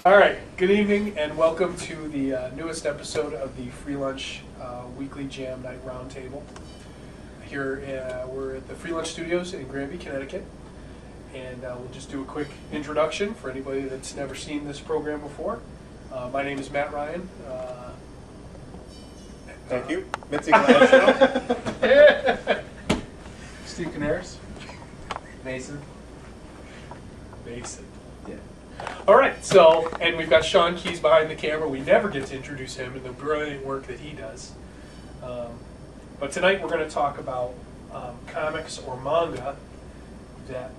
All right, good evening and welcome to the newest episode of the Free Lunch Weekly Jam Night Roundtable. Here we're at the Free Lunch Studios in Granby, Connecticut, and we'll just do a quick introduction for anybody that's never seen this program before. My name is Matt Ryan. Thank you. Mitzi Gladstone. Steve Canaris. Mason. Yeah. All right, so, and we've got Sean Keys behind the camera. We never get to introduce him and the brilliant work that he does. But tonight we're going to talk about comics or manga that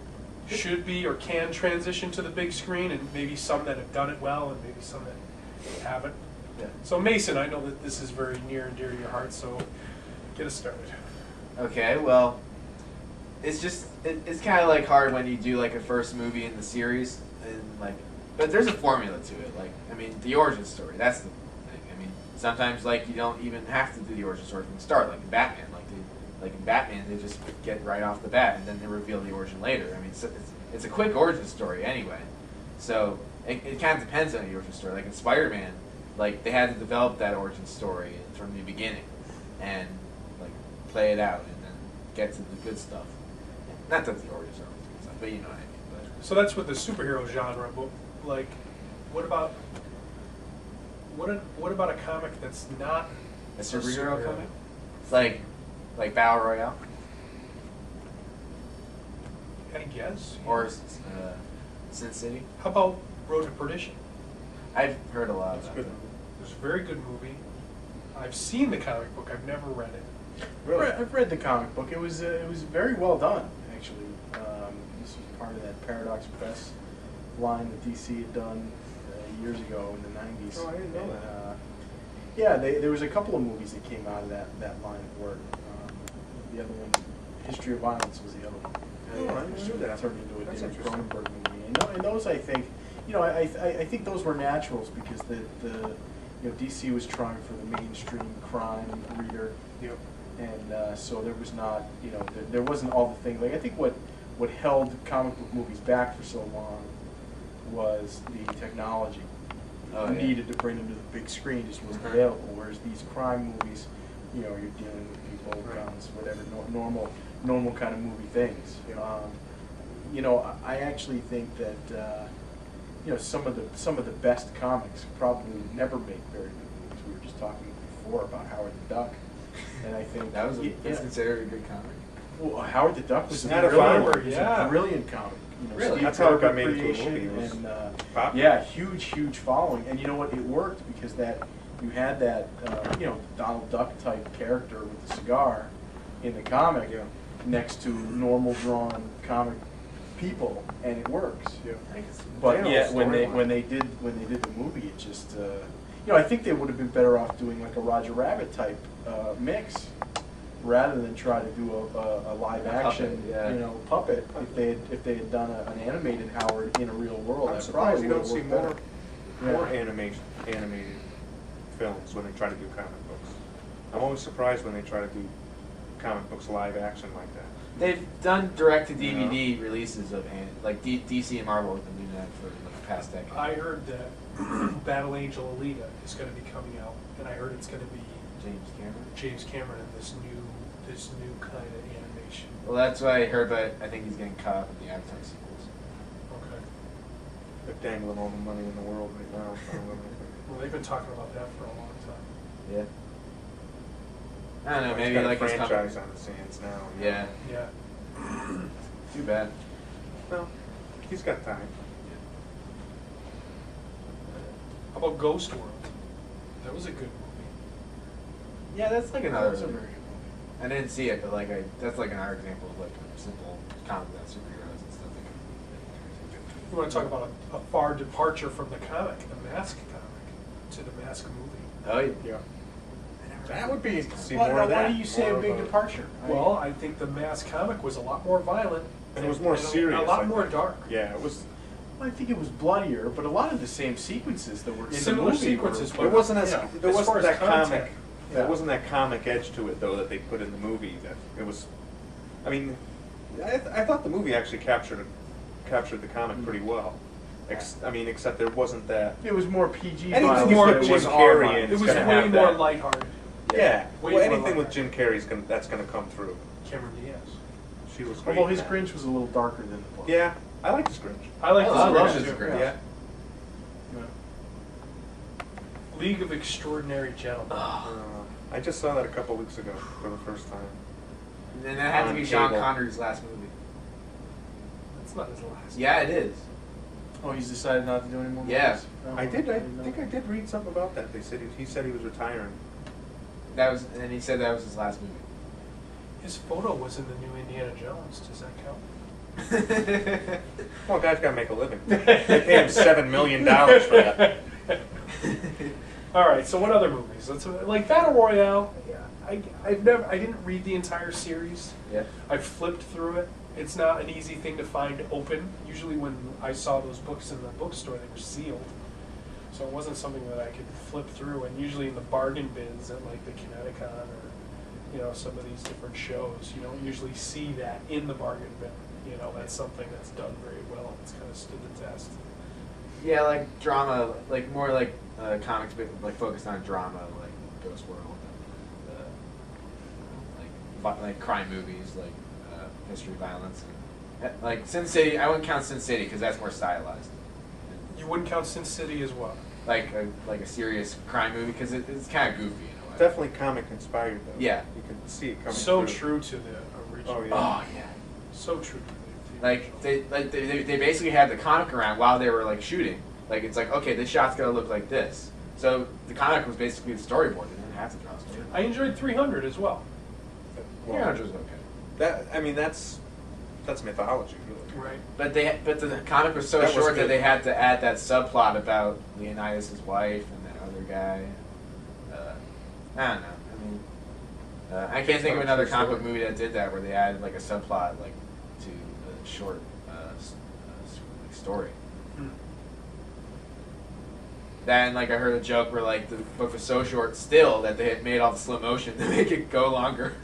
should be or can transition to the big screen, and maybe some that have done it well and maybe some that haven't. Yeah. So Mason, I know that this is very near and dear to your heart, so get us started. Okay, well, it's just it's kind of like hard when you do like a first movie in the series, and like, but there's a formula to it. Like, I mean, the origin story. That's the thing. I mean, sometimes like you don't even have to do the origin story from the start. Like in Batman, like in Batman, they just get right off the bat, and then they reveal the origin later. I mean, it's a quick origin story anyway. So it kind of depends on the origin story. Like in Spider-Man, like they had to develop that origin story from the beginning, and like play it out, and then get to the good stuff. Not that the origins are always good stuff, but you know what I mean. But So that's with the superhero genre, but like, what about a comic that's not a superhero comic, like Battle Royale, I guess. or Sin City. How about Road to Perdition? I've heard a lot It's a about good that. movie. It's a very good movie. I've seen the comic book. I've never read it. Really? I've read the comic book. It was very well done, actually. This was part of that Paradox Press line that DC had done years ago in the 90s. Oh, I didn't know And, that. yeah, there was a couple of movies that came out of that line of work. The other one, History of Violence, was the other one. Oh, I never knew that. Turned into a That's David interesting. Cronenberg movie. And those, I think, I think those were naturals because DC was trying for the mainstream crime reader. Yep. And so there was not, there wasn't all the things. Like, I think what held comic book movies back for so long was the technology needed to bring them to the big screen just wasn't available. Whereas these crime movies, you're dealing with people, guns, whatever, normal kind of movie things. I actually think that some of the best comics probably never make very good movies. We were just talking before about Howard the Duck. And I think That's considered a good comic. Well, Howard the Duck was Not a farmer, brilliant comic. Really? Steve That's how it got Trevor made into a creation, movie. It was and popular. huge following. And you know what? It worked because you had that Donald Duck type character with the cigar in the comic next to normal drawn comic people, and it works. Yeah. But General yeah, when storyline. they did the movie, it just I think they would have been better off doing like a Roger Rabbit type mix rather than try to do a live action puppet. If they had done an animated Howard in a real world, I'm that surprised you probably don't see would have more worked animated films when they try to do comic books. I'm always surprised when they try to do comic books live action like that. They've done direct-to-DVD releases of like DC and Marvel have been doing that for like the past decade. I heard that Battle Angel Alita is going to be coming out, and I heard it's going to be James Cameron in this new kind of animation. Well, that's what I heard, but I think he's getting caught up with the Avatar sequels. Okay. They're dangling all the money in the world right now. Well, they've been talking about that for a long time. Yeah. I don't know, He's maybe got a like his franchise company. on his hands now. Yeah. Yeah. Too bad. Well, he's got time. How about Ghost World? That was a good movie. Yeah, that's like That another. was a very good movie. I didn't see it, but like that's like another example of like a simple comic about superheroes and stuff. You want to talk about a far departure from the comic, the Mask comic, to the Mask movie. Oh yeah. Yeah. That would be see Why more of that. do you say more a big of departure? Well, I think the Mask comic was a lot more violent. And it was more serious, A lot I more think. dark. Yeah, it was. I think it was bloodier, but a lot of the same sequences that were in Similar the movie sequences, were, but There wasn't yeah, there as wasn't far as that content, comic. yeah. There wasn't that comic edge to it though that they put in the movie. That it was. I mean, I thought the movie actually captured the comic pretty well. I mean, except there wasn't that. It was more PG. Anything violence more than it Jim was Carrey R in, It it's was gonna way have more that. lighthearted. Yeah, Way well, more anything with lighthearted. Jim Carrey's that's gonna come through. Cameron Diaz. She was great. Although his in that. Grinch was a little darker than the book. Yeah, I like his Grinch. I like I this love Grinch, this too. Grinch. Yeah. League of Extraordinary Gentlemen. I just saw that a couple weeks ago for the first time. And that had to On be Sean cable. Connery's last movie. That's not his last. Yeah, it is. Oh, he's decided not to do any more Yeah. movies? Oh, I didn't know. think I did read something about that. They said he said he was retiring. That was, and he said that was his last movie. His photo was in the new Indiana Jones. Does that count? Well, guy's got to make a living. They pay him $7 million for that. All right. So what other movies? Let's like Battle Royale. Yeah, I didn't read the entire series. Yeah. I flipped through it. It's not an easy thing to find open. Usually when I saw those books in the bookstore, they were sealed. So it wasn't something that I could flip through. And usually in the bargain bins at like the Connecticut or, some of these different shows, you don't usually see that in the bargain bin. That's something that's done very well. It's kind of stood the test. Yeah, like drama, like more like comics, but like focused on drama, like Ghost World, like crime movies, like history, violence, and, like Sin City. I wouldn't count Sin City because that's more stylized. You wouldn't count Sin City as well. Like a serious crime movie because it's kind of goofy in a way. Definitely comic inspired though. Yeah. You can see it coming So through. true to the original. Oh, yeah. Oh yeah. So true. Like they basically had the comic around while they were like shooting. Like it's like, okay, this shot's gonna look like this. So the comic was basically the storyboard. They didn't have to draw a story. I enjoyed 300 as well. Well, Yeah, which was okay. That's mythology, really. Right. But the comic was so That was short that good. they had to add that subplot about Leonidas' wife and that other guy. I don't know. I mean, I can't think of another comic book movie that did that where they added like a subplot like to the short story. Hmm. Then like I heard a joke where like the book was so short still that they had made all the slow motion to make it go longer.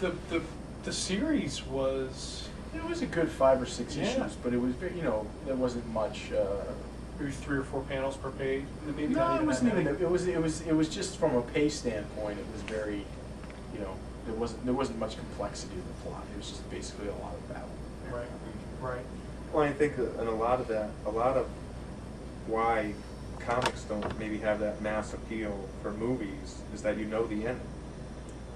The series was It was a good 5 or 6 Yeah. issues, but it was very, there wasn't much. maybe 3 or 4 panels per page. Maybe No, not it wasn't that even. many. It was just from a pace standpoint. It was very, there wasn't much complexity in the plot. It was just basically a lot of battle. Right. Right. Well, I think and a lot of why comics don't maybe have that mass appeal for movies is that you know the end.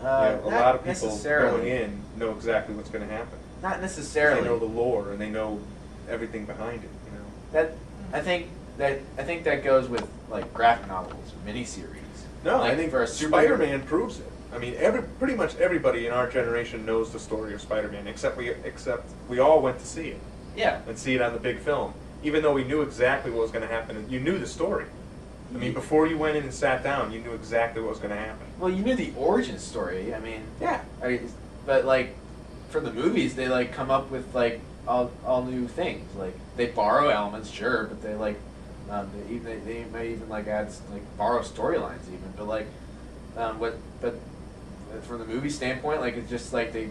A lot of people going in know exactly what's going to happen. Not necessarily. They know the lore and they know everything behind it. That I think that goes with like graphic novels, miniseries. No, like, I think for a Spider-Man proves it. I mean, pretty much everybody in our generation knows the story of Spider-Man, except we all went to see it Yeah. and see it on the big film, even though we knew exactly what was going to happen. And you knew the story. I mean, before you went in and sat down, you knew exactly what was going to happen. Well, you knew the origin story. I mean, Yeah. but like for the movies, they like come up with like all new things. Like they borrow elements, sure, but they like they might even like add like borrow storylines even. But like but from the movie standpoint, like it's just like they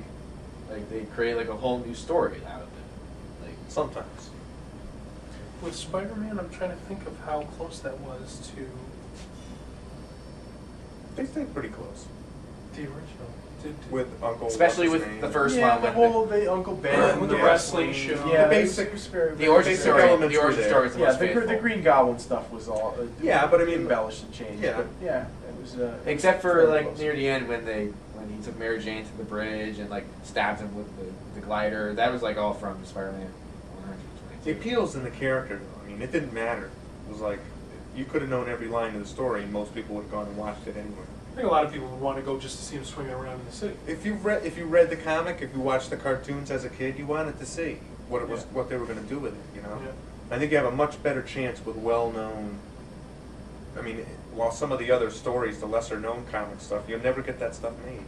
create like a whole new story out of it. Like Sometimes. With Spider-Man, I'm trying to think of how close that was to They stayed pretty close. the original. With Uncle. especially what's his with name? the first yeah, one. the when whole the Uncle Ben, With the wrestling show. Yeah, The basic- it was very, the origin basic story. elements The were origin there. story is the Yeah, most the faithful. Green Goblin stuff was all. Yeah, but I mean- embellished and changed. Yeah. But yeah, it was. Except for very like close. near the end when he took Mary Jane to the bridge and like stabbed him with the glider. That was like all from Spider-Man The 122. appeal's in the character, though. I mean, it didn't matter. It was like you could have known every line of the story, and most people would have gone and watched it anyway. I think a lot of people would want to go just to see him swinging around in the city. If you read the comic, if you watched the cartoons as a kid, you wanted to see what it was, Yeah. what they were going to do with it. Yeah. I think you have a much better chance with well-known. I mean, while some of the other stories, the lesser-known comic stuff, you'll never get that stuff made.